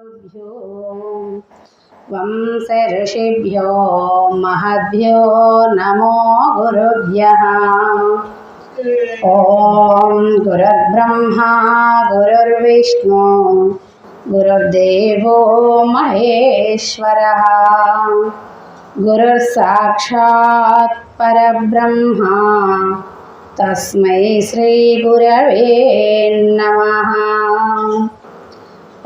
गुरुभ्यो वंश ऋषिभ्यो महद्भ्यो नमो गुरुभ्यः। ओम गुरुर्ब्रह्मा गुरुर्विष्णु गुरुर्देवो महेश्वरः गुरुर्साक्षात् परब्रह्मा तस्मै श्री गुरवे नमः।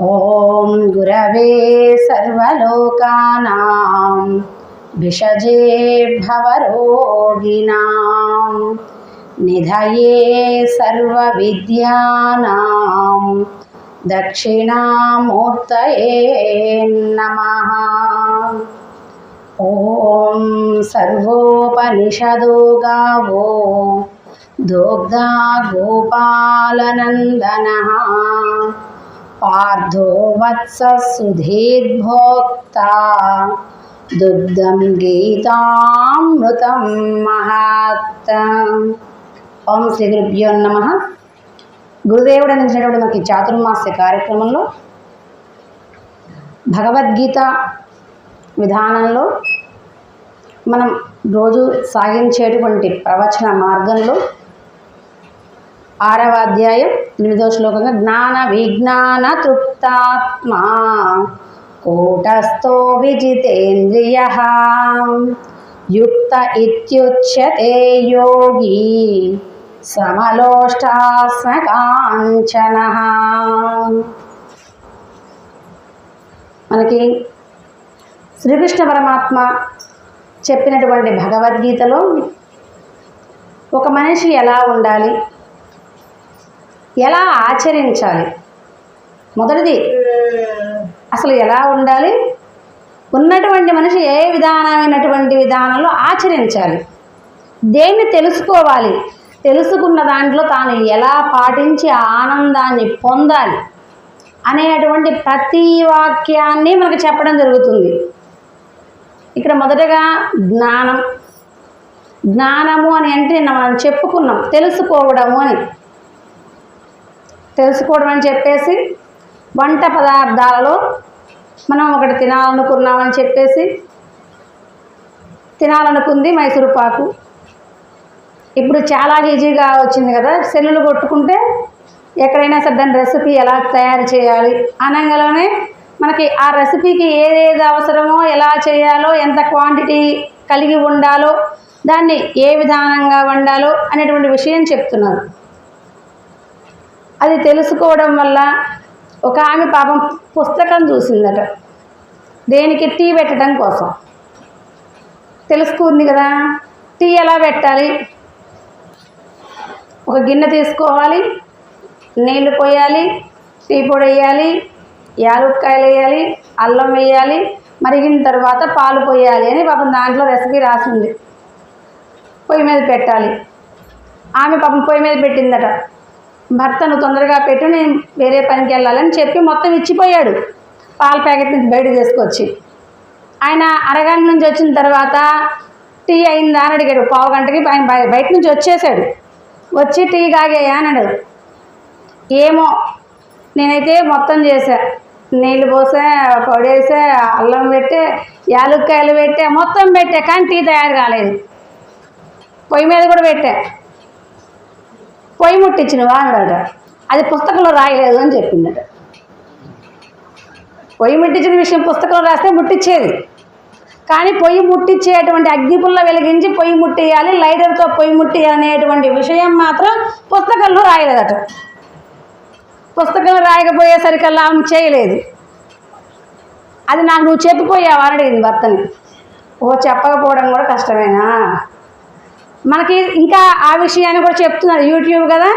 ओम गुरवे सर्वलोकानां भिषजे भवरोगिणां निधये सर्वविद्यानां दक्षिणामूर्तये नमः। ओम सर्वोपनिषदो गावो दुग्धा गोपालनन्दनः पार्थो वत्स सुधीर्भोक्ता दुग्धं गीतामृतं महत्। ఓం శ్రీ గురుభ్యో నమః. గురుదేవుడు అందించినటువంటి మనకి చాతుర్మాస్య కార్యక్రమంలో భగవద్గీత విధానంలో మనం రోజు సాగించేటువంటి ప్రవచన మార్గంలో 6వ అధ్యాయం 8వ శ్లోకంగా జ్ఞాన విజ్ఞాన తృప్తాత్మా కూటస్థో విజితేంద్రియః యుక్త ఇత్యుచ్యతే యోగి సమలోష్టాస్మకాంచనః. మనకి శ్రీకృష్ణ పరమాత్మ చెప్పినటువంటి భగవద్గీతలో ఒక మనిషి ఎలా ఉండాలి, ఎలా ఆచరించాలి, మొదటిది అసలు ఎలా ఉండాలి, ఉన్నటువంటి మనిషి ఏ విధానమైనటువంటి విధానంలో ఆచరించాలి, దేన్ని తెలుసుకోవాలి, తెలుసుకున్న దాంట్లో తాను ఎలా పాటించి ఆనందాన్ని పొందాలి అనేటువంటి ప్రతి వాక్యాన్ని మనకు చెప్పడం జరుగుతుంది. ఇక్కడ మొదటగా జ్ఞానము అని అంటే మనం చెప్పుకున్నాం తెలుసుకోవడము అని. తెలుసుకోవడం అని చెప్పేసి వంట పదార్థాలలో మనం ఒకటి తినాలనుకున్నామని చెప్పేసి తినాలనుకుంది మైసూరు పాకు. ఇప్పుడు చాలా ఈజీగా వచ్చింది కదా, సెల్లులు కొట్టుకుంటే ఎక్కడైనా సరే దాని రెసిపీ ఎలా తయారు చేయాలి అనగానే మనకి ఆ రెసిపీకి ఏదేది అవసరమో, ఎలా చేయాలో, ఎంత క్వాంటిటీ కలిగి ఉండాలో, దాన్ని ఏ విధానంగా వండాలో అనేటువంటి విషయం చెప్తున్నారు. అది తెలుసుకోవడం వల్ల ఒక ఆమె పాపం పుస్తకం చూసిందట, దేనికి టీ పెట్టడం కోసం. తెలుసుకుంది కదా టీ ఎలా పెట్టాలి, ఒక గిన్నె తీసుకోవాలి, నీళ్లు పోయాలి, టీ పొడి వేయాలి, యాలుక్కాయలు వేయాలి, అల్లం వేయాలి, మరిగిన తర్వాత పాలు పోయాలి అని పాపం దాంట్లో రెసిపీ రాసింది. పొయ్యి మీద పెట్టాలి. ఆమె పాపం పొయ్యి మీద పెట్టిందట. భర్తను తొందరగా పెట్టు, నేను వేరే పనికి వెళ్ళాలని చెప్పి మొత్తం ఇచ్చిపోయాడు. పాల ప్యాకెట్ నుంచి బయటకు తీసుకొచ్చి ఆయన అరగంట నుంచి వచ్చిన తర్వాత టీ అయిందా అని అడిగాడు. పావు గంటకి ఆయన బయట నుంచి వచ్చేసాడు. వచ్చి టీ కాగేయా అన్నాడు. ఏమో నేనైతే మొత్తం చేసా, నీళ్ళు పోసా, పొడేసా, అల్లం పెట్టే, యాలుక్కాయలు పెట్టా, మొత్తం పెట్టా, కానీ టీ తయారు కాలేదు. పొయ్యి మీద కూడా పెట్టా, పొయ్యి ముట్టించినవా అన్నాడట. అది పుస్తకంలో రాయలేదు అని చెప్పిందట. పొయ్యి ముట్టించిన విషయం పుస్తకంలో రాస్తే ముట్టించేది, కానీ పొయ్యి ముట్టించేటువంటి అగ్నిపుల్ల వెలిగించి పొయ్యి ముట్టియాలి, లైటర్తో పొయ్యి ముట్టియాలి అనేటువంటి విషయం మాత్రం పుస్తకంలో రాయలేదట. పుస్తకంలో రాయకపోయేసరికల్లా ఆమె చేయలేదు. అది నాకు నువ్వు చెప్పిపోయావా అని అడిగింది భర్తని. ఓ చెప్పకపోవడం కూడా కష్టమేనా. మనకి ఇంకా ఆ విషయాన్ని కూడా చెప్తున్నారు, యూట్యూబ్ కదా,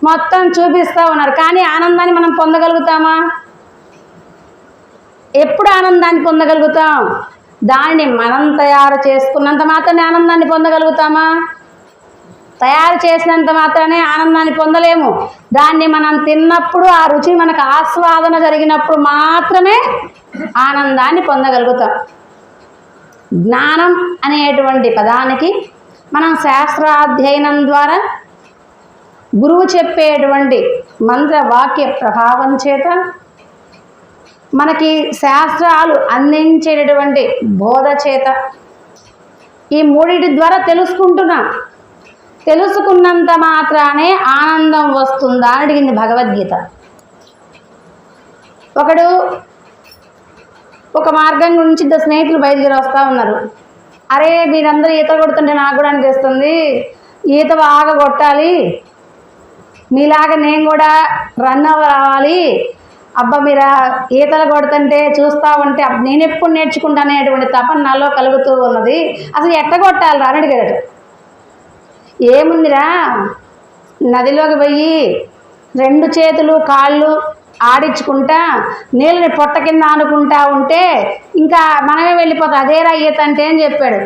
మొత్తం చూపిస్తూ ఉన్నారు. కానీ ఆనందాన్ని మనం పొందగలుగుతామా? ఎప్పుడు ఆనందాన్ని పొందగలుగుతాం? దాన్ని మనం తయారు చేసుకున్నంత మాత్రమే ఆనందాన్ని పొందగలుగుతామా? తయారు చేసినంత మాత్రమే ఆనందాన్ని పొందలేము. దాన్ని మనం తిన్నప్పుడు ఆ రుచి మనకు ఆస్వాదన జరిగినప్పుడు మాత్రమే ఆనందాన్ని పొందగలుగుతాం. జ్ఞానం అనేటువంటి పదానికి మనం శాస్త్రాధ్యయనం ద్వారా గురువు చెప్పేటువంటి మంత్ర వాక్య ప్రభావం చేత మనకి శాస్త్రాలు అందించేటటువంటి బోధ చేత ఈ మూడింటి ద్వారా తెలుసుకుంటున్నాం. తెలుసుకున్నంత మాత్రానే ఆనందం వస్తుందా అని అడిగింది భగవద్గీత. ఒకడు ఒక మార్గం గురించి ఇద్దరు స్నేహితులు బయలుదేరి వస్తూ ఉన్నారు. అరే మీరందరూ ఈత కొడుతుంటే నాకు కూడా అనిపిస్తుంది, ఈత బాగా కొట్టాలి, మీలాగా నేను కూడా రన్ అవ్వాలి, అబ్బా మీరు ఈతలు కొడుతుంటే చూస్తూ ఉంటే నేను ఎప్పుడు నేర్చుకుంటాను అనేటువంటి తపన నాలో కలుగుతూ ఉన్నది, అసలు ఎట్ట కొట్టాలి రా అని అడిగాడు. ఏముందిరా, నదిలోకి పోయి 2 చేతులు కాళ్ళు ఆడించుకుంటా నీళ్ళని పొట్ట కింద ఆనుకుంటా ఉంటే ఇంకా మనమే వెళ్ళిపోతాం, అదేరా ఈత అంటే అని చెప్పాడు.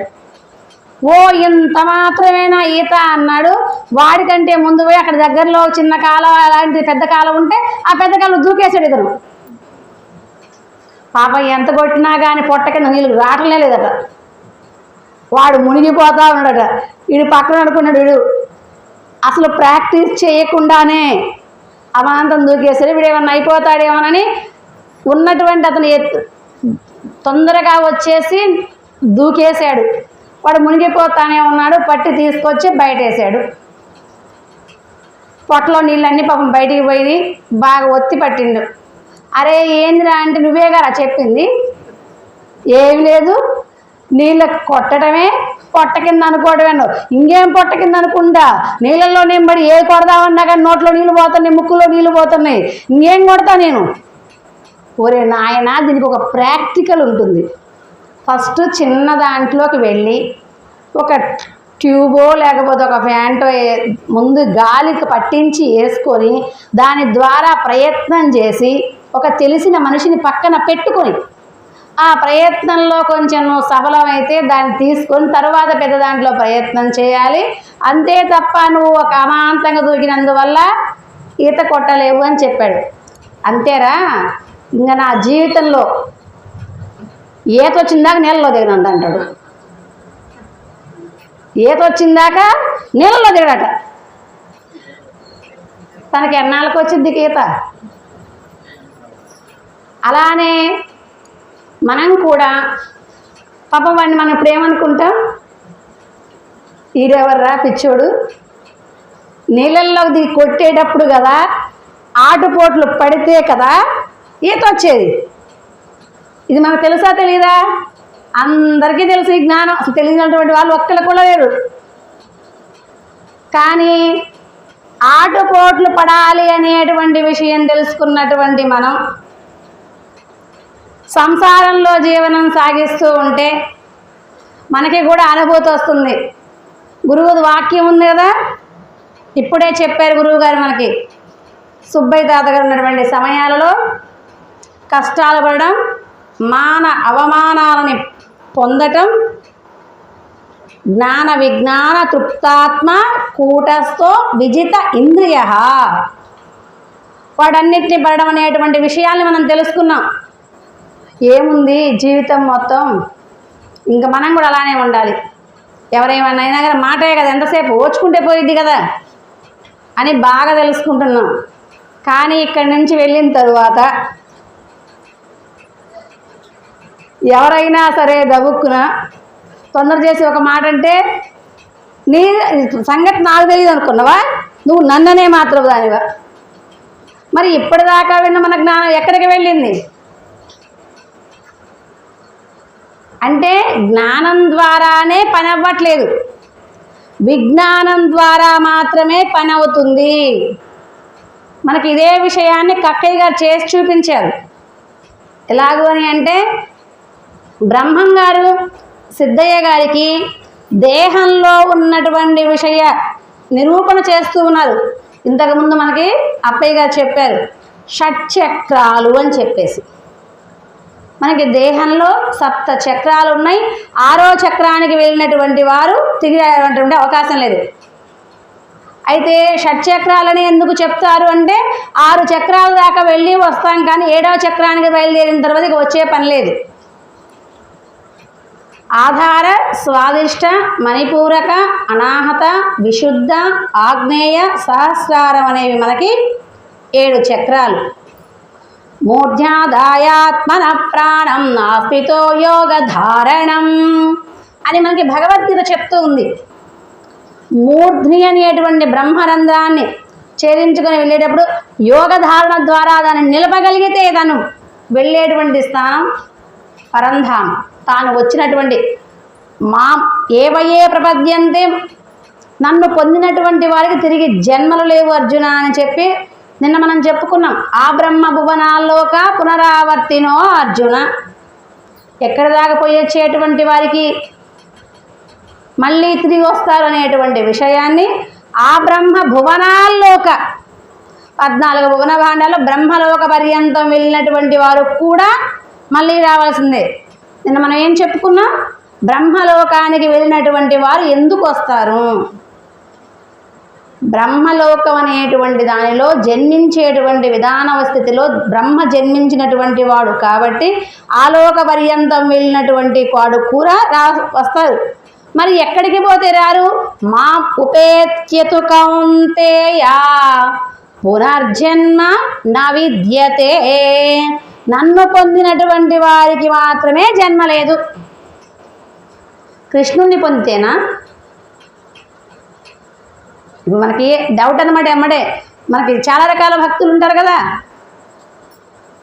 ఓ ఇంత మాత్రమేనా ఈత అన్నాడు. వాడికంటే ముందు పోయి అక్కడ దగ్గరలో చిన్న కాలం అలాంటి పెద్ద కాలం ఉంటే ఆ పెద్ద కాలం దూకేసాడు ఇతను. పాప ఎంత కొట్టినా కానీ పొట్ట కింద నీళ్ళు రావట్లే లేదట. వాడు మునిగిపోతా ఉన్నాడట. వీడు పక్కన అనుకున్నాడు, వీడు అసలు ప్రాక్టీస్ చేయకుండానే అమాంతం దూకేసాడు, వీడు ఏమన్నా అయిపోతాడేమోనని ఉన్నటువంటి అతను తొందరగా వచ్చేసి దూకేశాడు. వాడు మునిగిపోతానే ఉన్నాడు. పట్టి తీసుకొచ్చి బయటేసాడు. పొట్టలో నీళ్ళన్నీ పాపం బయటికి పోయి బాగా ఒత్తి పట్టిండు. అరే ఏందిరా అంటే నువ్వే కదా చెప్పింది, ఏమి లేదు నీళ్ళ కొట్టడమే పొట్ట కింద అనుకోవడమే, ఇంకేం పొట్ట కింద అనుకుంటా, నీళ్ళల్లో నేను పడి ఏ కొడదామన్నా కానీ నోట్లో నీళ్ళు పోతున్నాయి, ముక్కులో నీళ్ళు పోతున్నాయి, ఇంకేం కొడతా నేను. ఒరే నాయన దీనికి ఒక ప్రాక్టికల్ ఉంటుంది. ఫస్ట్ చిన్న దాంట్లోకి వెళ్ళి ఒక ట్యూబో లేకపోతే ఒక ఫ్యాంటో ముందు గాలికి పట్టించి వేసుకొని దాని ద్వారా ప్రయత్నం చేసి ఒక తెలిసిన మనిషిని పక్కన పెట్టుకొని ఆ ప్రయత్నంలో కొంచెం సఫలమైతే దాన్ని తీసుకొని తర్వాత పెద్ద దాంట్లో ప్రయత్నం చేయాలి. అంతే తప్ప నువ్వు ఒక అమాంతంగా దూకినందువల్ల ఈత కొట్టలేవు అని చెప్పాడు. అంతేరా, ఇంకా నా జీవితంలో ఈత వచ్చిందాక నీళ్ళలో దిగనంట అంటాడు. ఈత వచ్చిందాక నీళ్ళలో దిగడట. తనకి ఎన్నాళ్ళకి వచ్చింది ఈత. అలానే మనం కూడా పాపం వాడిని మనం ఇప్పుడు ఏమనుకుంటాం, ఈడెవర్రా పిచ్చోడు, నీళ్ళల్లో దిగి కొట్టేటప్పుడు కదా ఆటుపోట్లు పడితే కదా ఈత వచ్చేది. ఇది మనకు తెలుసా తెలీదా? అందరికీ తెలుసు ఈ జ్ఞానం. అసలు తెలియనటువంటి వాళ్ళు ఒక్కళ్ళు కూడా లేరు. కానీ ఆటుపోట్లు పడాలి అనేటువంటి విషయం తెలుసుకున్నటువంటి మనం సంసారంలో జీవనం సాగిస్తూ ఉంటే మనకి కూడా అనుభూతి వస్తుంది. గురువు వాక్యం ఉంది కదా, ఇప్పుడే చెప్పారు గురువుగారు మనకి. సుబ్బయ్య తాతగారు ఉన్నటువంటి సమయాలలో కష్టాలు పడడం, అవమానాలని పొందటం, జ్ఞాన విజ్ఞాన తృప్తాత్మ కూటస్థో విజిత ఇంద్రియ, వాడన్నిటిని పడడం అనేటువంటి విషయాల్ని మనం తెలుసుకున్నాం. ఏముంది జీవితం మొత్తం ఇంకా మనం కూడా అలానే ఉండాలి. ఎవరేమన్నా అయినా కానీ మాటే కదా, ఎంతసేపు ఓచుకుంటే పోయిద్ది కదా అని బాగా తెలుసుకుంటున్నాం. కానీ ఇక్కడి నుంచి వెళ్ళిన తరువాత ఎవరైనా సరే గబుక్కున తొందర చేసి ఒక మాట అంటే నీ సంగతి నాకు తెలియదు అనుకున్నావా, నువ్వు నన్ననే మాత్రం దానివా. మరి ఇప్పటిదాకా విన్న మన జ్ఞానం ఎక్కడికి వెళ్ళింది అంటే జ్ఞానం ద్వారానే పని అవ్వట్లేదు, విజ్ఞానం ద్వారా మాత్రమే పని అవుతుంది. మనకి ఇదే విషయాన్ని కక్కయ్య గారు చేసి చూపించారు. ఎలాగూ అని అంటే బ్రహ్మం గారు సిద్ధయ్య గారికి దేహంలో ఉన్నటువంటి విషయ నిరూపణ చేస్తూ ఉన్నారు. ఇంతకుముందు మనకి అప్పయ్య గారు చెప్పారు షట్చక్రాలు అని చెప్పేసి. మనకి దేహంలో 7 చక్రాలు ఉన్నాయి. 6వ చక్రానికి వెళ్ళినటువంటి వారు తిరిగేటువంటి అవకాశం లేదు. అయితే షట్చక్రాలని ఎందుకు చెప్తారు అంటే 6 చక్రాల దాకా వెళ్ళి వస్తాం, కానీ 7వ చక్రానికి బయలుదేరిన తర్వాత ఇక వచ్చే పని లేదు. ఆధార, స్వాదిష్ట, మణిపూరక, అనాహత, విశుద్ధ, ఆగ్నేయ, సహస్రారం అనేవి మనకి 7 చక్రాలు. మూర్ధ్యాదాయాత్మన ప్రాణం నాస్తితో యోగ ధారణం అని మనకి భగవద్గీత చెప్తూ ఉంది. మూర్ధ్ని అనేటువంటి బ్రహ్మరంధ్రాన్ని ఛేదించుకొని వెళ్ళేటప్పుడు యోగ ధారణ ద్వారా దాన్ని నిలపగలిగితే తను వెళ్ళేటువంటి స్థానం పరంధామ. తాను వచ్చినటువంటి మా ఏవయే ప్రపద్యంతే, నన్ను పొందినటువంటి వారికి తిరిగి జన్మలు లేవు అర్జున అని చెప్పి నిన్న మనం చెప్పుకున్నాం. ఆ బ్రహ్మ భువనాల్లోక పునరావర్తినో అర్జున, ఎక్కడి దాకా పోయొచ్చేటువంటి వారికి మళ్ళీ తిరిగి వస్తారు అనేటువంటి విషయాన్ని ఆ బ్రహ్మ భువనాల్లోక 14 భువన భాండాలు బ్రహ్మలోక పర్యంతం వెళ్ళినటువంటి వారు కూడా మళ్ళీ రావాల్సిందే. నిన్న మనం ఏం చెప్పుకున్నాం? బ్రహ్మలోకానికి వెళ్ళినటువంటి వారు ఎందుకు వస్తారు? బ్రహ్మలోకం అనేటువంటి దానిలో జన్మించేటువంటి విధానవ స్థితిలో బ్రహ్మ జన్మించినటువంటి వాడు కాబట్టి ఆలోక పర్యంతం వెళ్ళినటువంటి వాడు కూడా వస్తారు. మరి ఎక్కడికి పోతే రారు? మా ఉపేత్యతు కౌంతేయా పునర్జన్మ న విద్యతే, నన్ను పొందినటువంటి వారికి మాత్రమే జన్మ లేదు. కృష్ణుణ్ణి పొందితేనా? ఇప్పుడు మనకి డౌట్ అనమాట. ఎమ్మడే మనకి చాలా రకాల భక్తులు ఉంటారు కదా,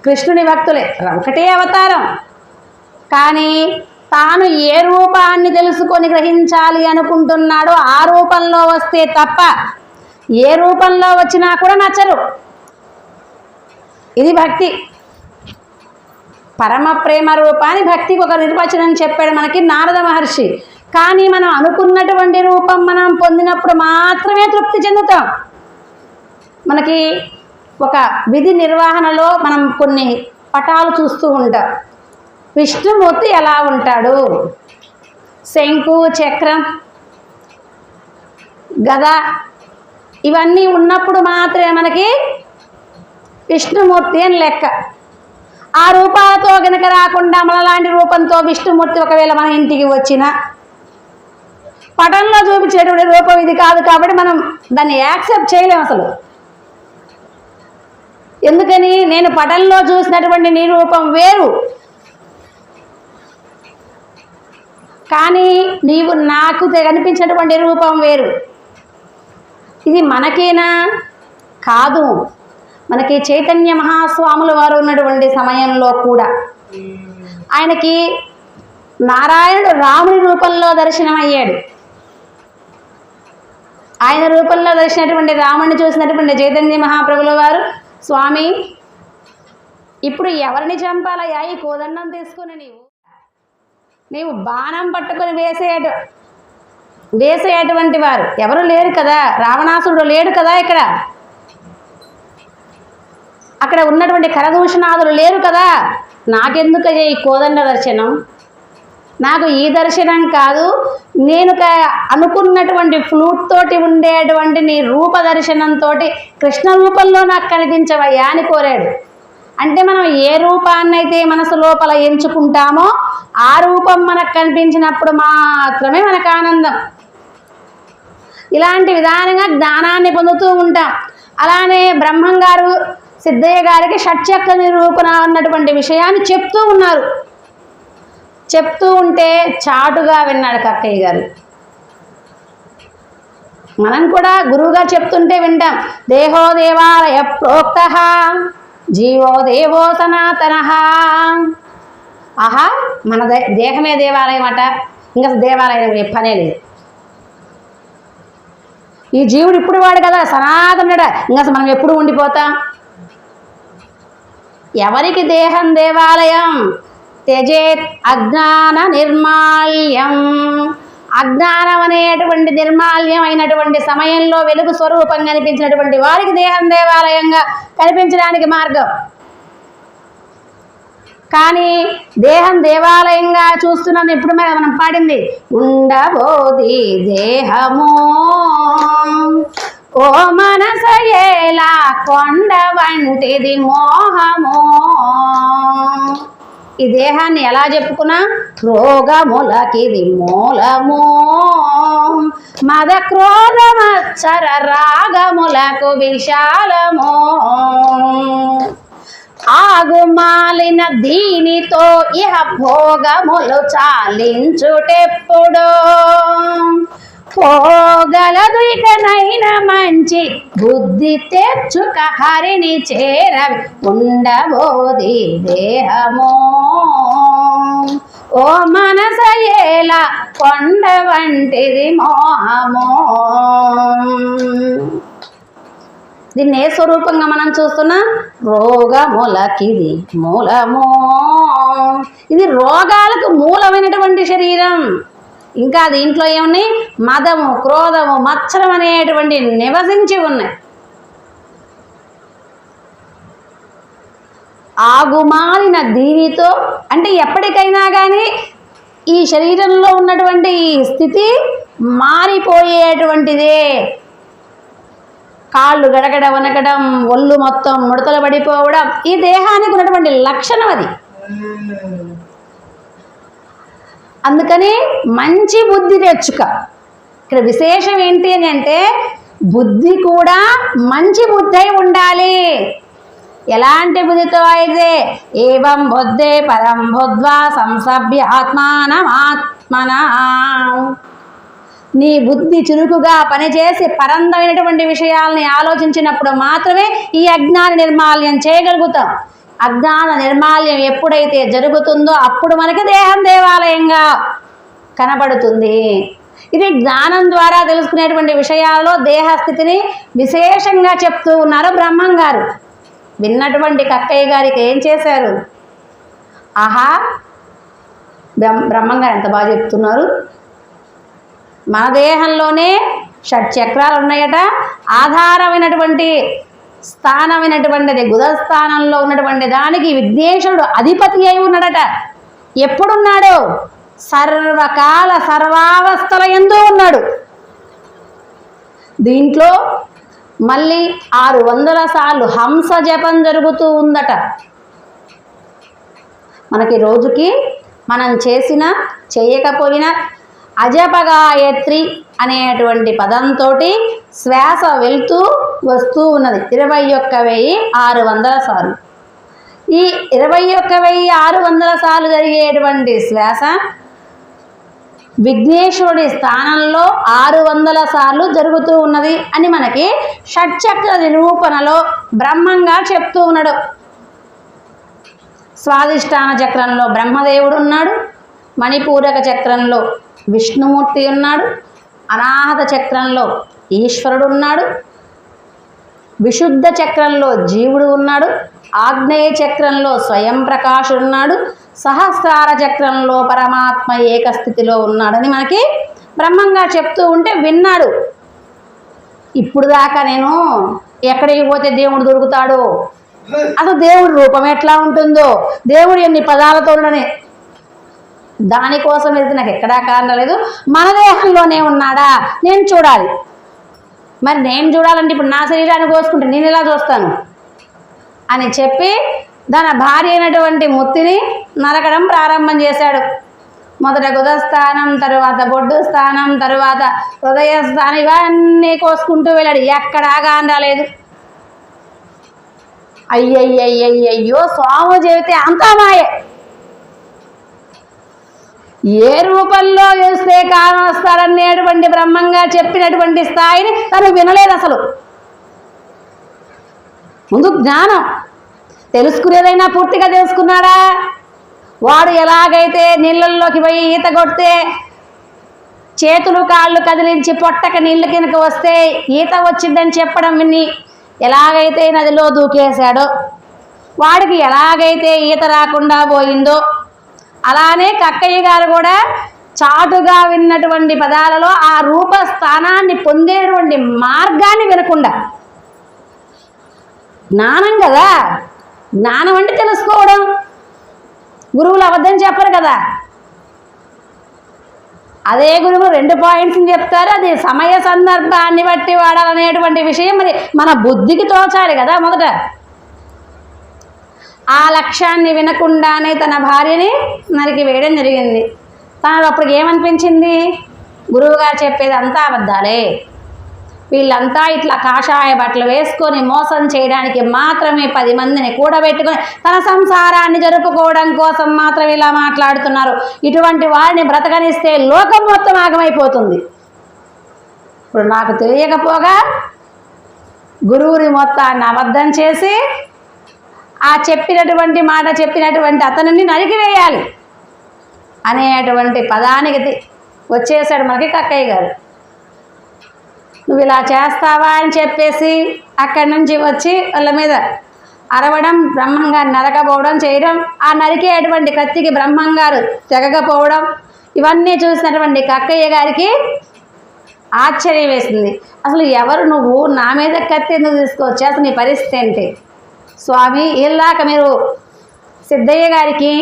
కృష్ణుని భక్తులే, ఒకటే అవతారం. కానీ తాను ఏ రూపాన్ని తెలుసుకొని గ్రహించాలి అనుకుంటున్నాడో ఆ రూపంలో వస్తే తప్ప ఏ రూపంలో వచ్చినా కూడా నచ్చరు. ఇది భక్తి. పరమ ప్రేమ రూపాన్ని భక్తికి ఒక నిర్వచనం చెప్పాడు మనకి నారద మహర్షి. కానీ మనం అనుకున్నటువంటి రూపం మనం పొందినప్పుడు మాత్రమే తృప్తి చెందుతాం. మనకి ఒక విధి నిర్వహణలో మనం కొన్ని పటాలు చూస్తూ ఉంటాం. విష్ణుమూర్తి ఎలా ఉంటాడు? శంకు, చక్రం, గద ఇవన్నీ ఉన్నప్పుడు మాత్రమే మనకి విష్ణుమూర్తి అని లెక్క. ఆ రూపాలతో గనక రాకుండా మనలాంటి రూపంతో విష్ణుమూర్తి ఒకవేళ మన ఇంటికి వచ్చిన పటంలో చూపించేటువంటి రూపం ఇది కాదు కాబట్టి మనం దాన్ని యాక్సెప్ట్ చేయలేము అసలు. ఎందుకని? నేను పటంలో చూసినటువంటి నీ రూపం వేరు, కానీ నీవు నాకు కనిపించినటువంటి రూపం వేరు. ఇది మనకేనా? కాదు. మనకి చైతన్య మహాస్వాముల వారు ఉన్నటువంటి సమయంలో కూడా ఆయనకి నారాయణుడు రాముని రూపంలో దర్శనమయ్యాడు. ఆయన రూపంలో దర్శనటువంటి రాముడిని చూసినటువంటి చైతన్య మహాప్రభుల వారు, స్వామి ఇప్పుడు ఎవరిని చంపాలయ్యా ఈ కోదండం తీసుకుని నీవు బాణం పట్టుకొని వేసేటువంటి వారు ఎవరు లేరు కదా, రావణాసురుడు లేడు కదా, అక్కడ ఉన్నటువంటి కరదూషణాదులు లేరు కదా, నాకెందుకయ్యా ఈ కోదండ దర్శనం? నాకు ఈ దర్శనం కాదు, నేను అనుకున్నటువంటి ఫ్లూట్ తోటి ఉండేటువంటి నీ రూప దర్శనంతో కృష్ణ రూపంలో నాకు కనిపించవయ్యా అని కోరాడు. అంటే మనం ఏ రూపాన్నైతే మనసు లోపల ఎంచుకుంటామో ఆ రూపం మనకు కనిపించినప్పుడు మాత్రమే మనకు ఆనందం. ఇలాంటి విధానంగా జ్ఞానాన్ని పొందుతూ ఉంటాం. అలానే బ్రహ్మం గారు సిద్ధయ్య గారికి షట్చక్ర నిరూపణ అన్నటువంటి విషయాన్ని చెప్తూ ఉన్నారు. చెప్తూ ఉంటే చాటుగా విన్నాడు కక్కయ్య గారు. మనం కూడా గురువుగారు చెప్తుంటే వింటాం. దేహో దేవాలయ ప్రోక్త జీవో దేవో సనాతన. ఆహా, మన దేహమే దేవాలయం అట, ఇంకా దేవాలయం పనే లేదు. ఈ జీవుడు ఇప్పుడు వాడు కదా సనాతనుడ, ఇంకా మనం ఎప్పుడు ఉండిపోతాం? ఎవరికి దేహం దేవాలయం? త్యజేత్ అజ్ఞాన నిర్మాల్యం. అజ్ఞానం అనేటువంటి నిర్మాల్యం అయినటువంటి సమయంలో వెలుగు స్వరూపం కనిపించినటువంటి వారికి దేహం దేవాలయంగా కనిపించడానికి మార్గం. కానీ దేహం దేవాలయంగా చూస్తున్నాం. ఇప్పుడు మనం పాడింది ఉండబోది దేహమో ఓ మనసయేలా కొండ వంటిది మోహమో. ఈ దేహాన్ని ఎలా చెప్పుకున్నా రోగములకిది మూలము, మద క్రోధమచ్చర రాగములకు విశాలము. ఆగుమాలిన దీనితో ఇహ భోగములు చాలించుటెప్పుడో పోగలదు ఇకనైన మంచి బుద్ధి తెచ్చుక హరిని చేరవి ఉండబోది దేహమో ఓ మనసయేల కొండ వంటిది మోహమో. దీన్ని ఏ స్వరూపంగా మనం చూస్తున్నాం? రోగములకిది మూలమో. ఇది రోగాలకు మూలమైనటువంటి శరీరం. ఇంకా దీంట్లో ఏమున్నాయి? మదము, క్రోధము, మత్సరం అనేటువంటి నివసించి ఉన్నాయి. ఆగుమాలిన దీనితో అంటే ఎప్పటికైనా కానీ ఈ శరీరంలో ఉన్నటువంటి ఈ స్థితి మారిపోయేటువంటిదే. కాళ్ళు గడగడ వనకడం, ఒళ్ళు మొత్తం ముడతలు పడిపోవడం ఈ దేహానికి ఉన్నటువంటి లక్షణం అది. అందుకని మంచి బుద్ధి తెచ్చుక. ఇక్కడ విశేషం ఏంటి అని అంటే బుద్ధి కూడా మంచి బుద్ధి అయి ఉండాలి. ఎలాంటి బుద్ధితో అయితే ఏవం బుద్ధే పరం బుద్ధ్వా సంసభ్య ఆత్మానమాత్మనా. నీ బుద్ధి చురుకుగా పనిచేసి పరందమైనటువంటి విషయాల్ని ఆలోచించినప్పుడు మాత్రమే ఈ అజ్ఞాన నిర్మాల్యం చేయగలుగుతాం. అజ్ఞాన నిర్మాల్యం ఎప్పుడైతే జరుగుతుందో అప్పుడు మనకి దేహం దేవాలయంగా కనబడుతుంది. ఇది జ్ఞానం ద్వారా తెలుసుకునేటువంటి విషయాల్లో దేహస్థితిని విశేషంగా చెప్తూ ఉన్నారు బ్రహ్మం గారు. విన్నటువంటి కక్కయ్య గారికి ఏం చేశారు? ఆహా, బ్రహ్మం గారు ఎంత బాగా చెప్తున్నారు. మన దేహంలోనే షట్చక్రాలు ఉన్నాయట. ఆధారమైనటువంటి స్థానమైనటువంటిది గుదస్థానంలో ఉన్నటువంటి దానికి విఘ్నేశ్వరుడు అధిపతి అయి ఉన్నాడట. ఎప్పుడున్నాడు? సర్వకాల సర్వావస్థల యందు ఉన్నాడు. దీంట్లో మళ్ళీ 600 సార్లు హంస జపం జరుగుతూ ఉందట. మనకి రోజుకి మనం చేసిన చేయకపోయినా అజపగాయత్రి అనేటువంటి పదంతో శ్వాస వెళ్తూ వస్తూ ఉన్నది 21,600 సార్లు. ఈ 21,600 సార్లు జరిగేటువంటి శ్వాస విఘ్నేశ్వరుడి స్థానంలో 600 సార్లు జరుగుతూ ఉన్నది అని మనకి షట్చక్ర నిరూపణలో బ్రహ్మంగా చెప్తూ ఉన్నాడు. స్వాదిష్టాన చక్రంలో బ్రహ్మదేవుడు ఉన్నాడు. మణిపూరక చక్రంలో విష్ణుమూర్తి ఉన్నాడు. అనాహత చక్రంలో ఈశ్వరుడు ఉన్నాడు. విశుద్ధ చక్రంలో జీవుడు ఉన్నాడు. ఆగ్నేయ చక్రంలో స్వయం ప్రకాశుడు ఉన్నాడు. సహస్రార చక్రంలో పరమాత్మ ఏకస్థితిలో ఉన్నాడని మనకి బ్రహ్మంగా చెప్తూ ఉంటే విన్నాడు. ఇప్పుడు దాకా నేను ఎక్కడికి పోతే దేవుడు దొరుకుతాడో, అసలు దేవుడి రూపం ఎట్లా ఉంటుందో, దేవుడు ఎన్ని పదాలతో ఉండని దానికోసం వెళ్తే నాకు ఎక్కడా కారణం లేదు. మన దేహంలోనే ఉన్నాడా నేను చూడాలి. మరి నేను చూడాలంటే ఇప్పుడు నా శరీరాన్ని కోసుకుంటే నేను ఎలా చూస్తాను అని చెప్పి దాని భార్య అయినటువంటి ముత్తిని నరకడం ప్రారంభం చేశాడు. మొదట గుదస్థానం, తరువాత బొడ్డు స్థానం, తరువాత హృదయ స్థానం, ఇవన్నీ కోసుకుంటూ వెళ్ళాడు. ఎక్కడా కాని రాలేదు. అయ్యయ్యయ్యయ్యో స్వామి చెబితే అంతా మాయే. ఏ రూపంలో చూస్తే కారణం వస్తాడనేటువంటి బ్రహ్మంగా చెప్పినటువంటి స్థాయిని తను వినలేదు. అసలు ముందు జ్ఞానం తెలుసుకునేదైనా పూర్తిగా తెలుసుకున్నాడా? వాడు ఎలాగైతే నీళ్ళల్లోకి పోయి ఈత కొడితే చేతులు కాళ్ళు కదిలించి పొట్టక నీళ్ళ కిందకి వస్తే ఈత వచ్చిందని చెప్పడం విని ఎలాగైతే నదిలో దూకేశాడో, వాడికి ఎలాగైతే ఈత రాకుండా పోయిందో, అలానే కక్కయ్య గారు కూడా చాటుగా విన్నటువంటి పదాలలో ఆ రూప స్థానాన్ని పొందేటువంటి మార్గాన్ని వినకుండా, జ్ఞానం కదా, జ్ఞానం అంటే తెలుసుకోవడం. గురువులు అబద్ధం చెప్పరు కదా. అదే గురువు 2 పాయింట్స్ని చెప్తారు. అది సమయ సందర్భాన్ని బట్టి వాడాలనేటువంటి విషయం మరి మన బుద్ధికి తోచాలి కదా. మొదట ఆ లక్ష్యాన్ని వినకుండానే తన భార్యని నరికి వేయడం జరిగింది. తనకు అప్పటికి ఏమనిపించింది? గురువుగారు చెప్పేది అంతా అబద్ధాలే, వీళ్ళంతా ఇట్లా కాషాయ బట్టలు వేసుకొని మోసం చేయడానికి మాత్రమే 10 మందిని కూడబెట్టుకొని తన సంసారాన్ని జరుపుకోవడం కోసం మాత్రం ఇలా మాట్లాడుతున్నారు. ఇటువంటి వారిని బ్రతకనిస్తే లోకం మొత్తం ఆగమైపోతుంది. ఇప్పుడు నాకు తెలియకపోగా గురువుని మొత్తాన్ని అబద్ధం చేసి ఆ చెప్పినటువంటి మాట చెప్పినటువంటి అతనిని నరికివేయాలి అనేటువంటి పదానికి వచ్చేసాడు మనకి కక్కయ్య గారు. నువ్వు ఇలా చేస్తావా అని చెప్పేసి అక్కడి నుంచి వచ్చి వాళ్ళ మీద అరవడం, బ్రహ్మంగారు నరకపోవడం చేయడం, ఆ నరికేటువంటి కత్తికి బ్రహ్మంగారు తెగకపోవడం, ఇవన్నీ చూసినటువంటి కక్కయ్య గారికి ఆశ్చర్యం వేసింది. అసలు ఎవరు నువ్వు, నా మీద కత్తి ఎందుకు తీసుకోవచ్చు, అసలు నీ పరిస్థితి ఏంటి స్వామి? ఇలాక మీరు సిద్ధయ్య గారికి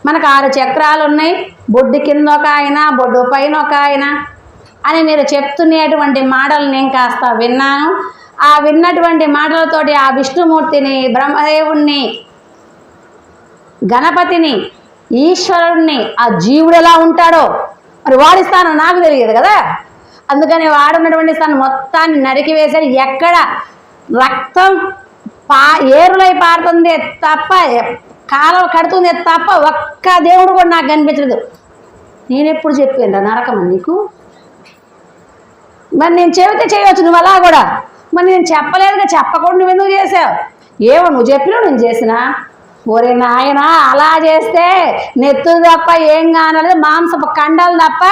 మనకు 6 చక్రాలు ఉన్నాయి, బొడ్డు కింద ఒక ఆయన, బొడ్డు పైన ఒక ఆయన అని మీరు చెప్తున్నటువంటి మాటలు నేను కాస్త విన్నాను. ఆ విన్నటువంటి మాటలతోటి ఆ విష్ణుమూర్తిని, బ్రహ్మదేవుణ్ణి, గణపతిని, ఈశ్వరుణ్ణి ఆ జీవుడు ఎలా ఉంటాడో మరి వాడి స్థానం నాకు తెలియదు కదా. అందుకని వాడున్నటువంటి స్థానం మొత్తాన్ని నరికివేశారు. ఎక్కడ రక్తం ఏరులై పారుతుంది తప్ప, కాలం కడుతుంది తప్ప ఒక్క దేవుడు కూడా నాకు కనిపించలేదు. నేనెప్పుడు చెప్పాను నరకం నీకు? మరి నేను చెబితే చేయవచ్చు నువ్వు అలా కూడా. మరి నేను చెప్పలేదుగా, చెప్పకుండా నువ్వు ఎందుకు చేసావు? ఏమో నువ్వు చెప్పినావు నేను చేసినా. ఒరే నాయన, అలా చేస్తే నెత్తులు తప్ప ఏం కానలేదు, మాంసపు కండాలు తప్ప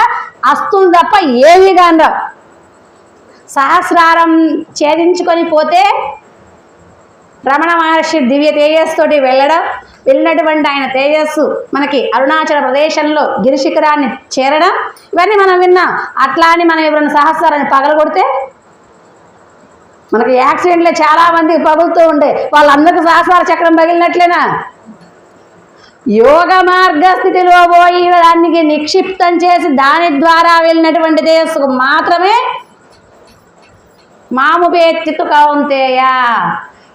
అస్తులు తప్ప ఏమీ కానరావు. సహస్రారం ఛేదించుకొని పోతే రమణ మహర్షి దివ్య తేజస్సుతోటి వెళ్ళినటువంటి ఆయన తేజస్సు మనకి అరుణాచల ప్రదేశంలో గిరిశిఖరాన్ని చేరడం, ఇవన్నీ మనం విన్నాం. అట్లా అని మనం ఎవరైనా సహస్రాన్ని పగలగొడితే మనకి యాక్సిడెంట్లో చాలామందికి పగులుతూ ఉండే, వాళ్ళందరికీ సహస్రార చక్రం పగిలినట్లేనా? యోగ మార్గ స్థితిలో పోయి దానికి నిక్షిప్తం చేసి దాని ద్వారా వెళ్ళినటువంటి తేజస్సుకు మాత్రమే మాముపేత్తితు కౌంతేయ.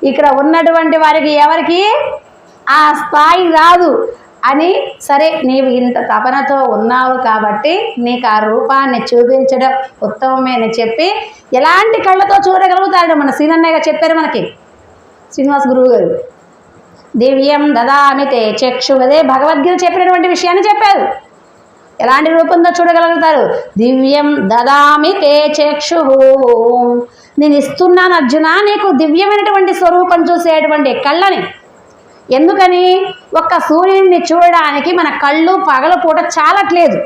ఇక్కడ ఉన్నటువంటి వారికి ఎవరికి ఆ స్థాయి రాదు అని. సరే, నీవు ఇంత తపనతో ఉన్నావు కాబట్టి నీకు ఆ రూపాన్ని చూపించడం ఉత్తమమే అని చెప్పి ఎలాంటి కళ్ళతో చూడగలుగుతాడు మన సీనన్నయ్య చెప్పారు మనకి శ్రీనివాస్ గురువు గారు. దివ్యం దదామి తే చక్షు, అదే భగవద్గీత చెప్పినటువంటి విషయాన్ని చెప్పారు. ఎలాంటి రూపంతో చూడగలుగుతారు? దివ్యం దదామి తే చక్షు, నేను ఇస్తున్నాను అర్జున నీకు దివ్యమైనటువంటి స్వరూపం చూసేటువంటి కళ్ళని. ఎందుకని? ఒక్క సూర్యుడిని చూడడానికి మన కళ్ళు పగలపూట చాలట్లేదు,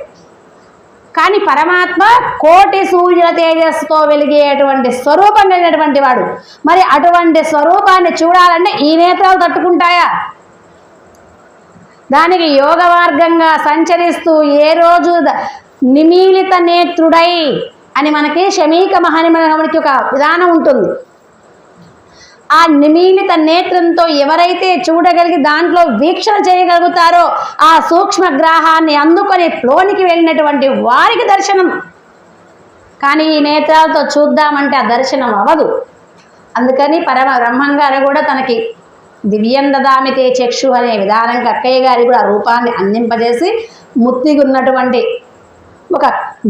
కానీ పరమాత్మ కోటి సూర్యుల తేజస్సుతో వెలిగేటువంటి స్వరూపం కలిగినటువంటి వాడు. మరి అటువంటి స్వరూపాన్ని చూడాలంటే ఈ నేత్రాలు తట్టుకుంటాయా? దానికి యోగ మార్గంగా సంచరిస్తూ ఏ రోజు నిమీలిత నేత్రుడై అని మనకి శమీక మహానిమకి ఒక విధానం ఉంటుంది. ఆ నిమీలిత నేత్రంతో ఎవరైతే చూడగలిగి దాంట్లో వీక్షణ చేయగలుగుతారో ఆ సూక్ష్మ గ్రాహాన్ని అందుకొని లోనికి వెళ్ళినటువంటి వారికి దర్శనం. కానీ ఈ నేత్రాలతో చూద్దామంటే ఆ దర్శనం అవ్వదు. అందుకని బ్రహ్మంగారు కూడా తనకి దివ్యం దదామి తే చక్షు అనే విధానంగా అక్కయ్య గారి కూడా రూపాన్ని అందింపజేసి ముత్తిగా ఉన్నటువంటి ఒక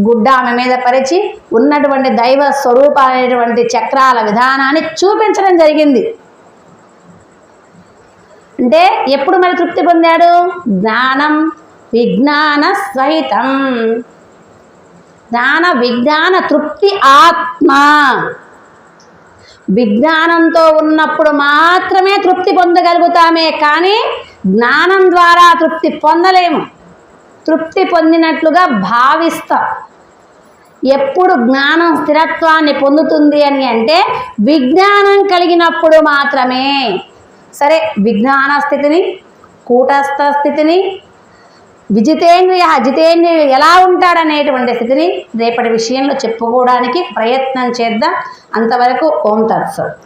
గుడ్డ ఆమె మీద పరిచి ఉన్నటువంటి దైవ స్వరూపాలైనటువంటి చక్రాల విధానాన్ని చూపించడం జరిగింది. అంటే ఎప్పుడు మరి తృప్తి పొందాడు? జ్ఞానం విజ్ఞాన సహితం. జ్ఞాన విజ్ఞాన తృప్తి ఆత్మ. విజ్ఞానంతో ఉన్నప్పుడు మాత్రమే తృప్తి పొందగలుగుతామే, కానీ జ్ఞానం ద్వారా తృప్తి పొందలేము. తృప్తి పొందినట్లుగా భావిస్తాం. ఎప్పుడు జ్ఞానం స్థిరత్వాన్ని పొందుతుంది అని అంటే విజ్ఞానం కలిగినప్పుడు మాత్రమే. సరే, విజ్ఞాన స్థితిని, కూటస్థ స్థితిని, విజితేంద్రియ జితేంద్రియ ఎలా ఉంటాడనేటువంటి స్థితిని రేపటి విషయంలో చెప్పుకోవడానికి ప్రయత్నం చేద్దాం. అంతవరకు ఓం తత్సత్.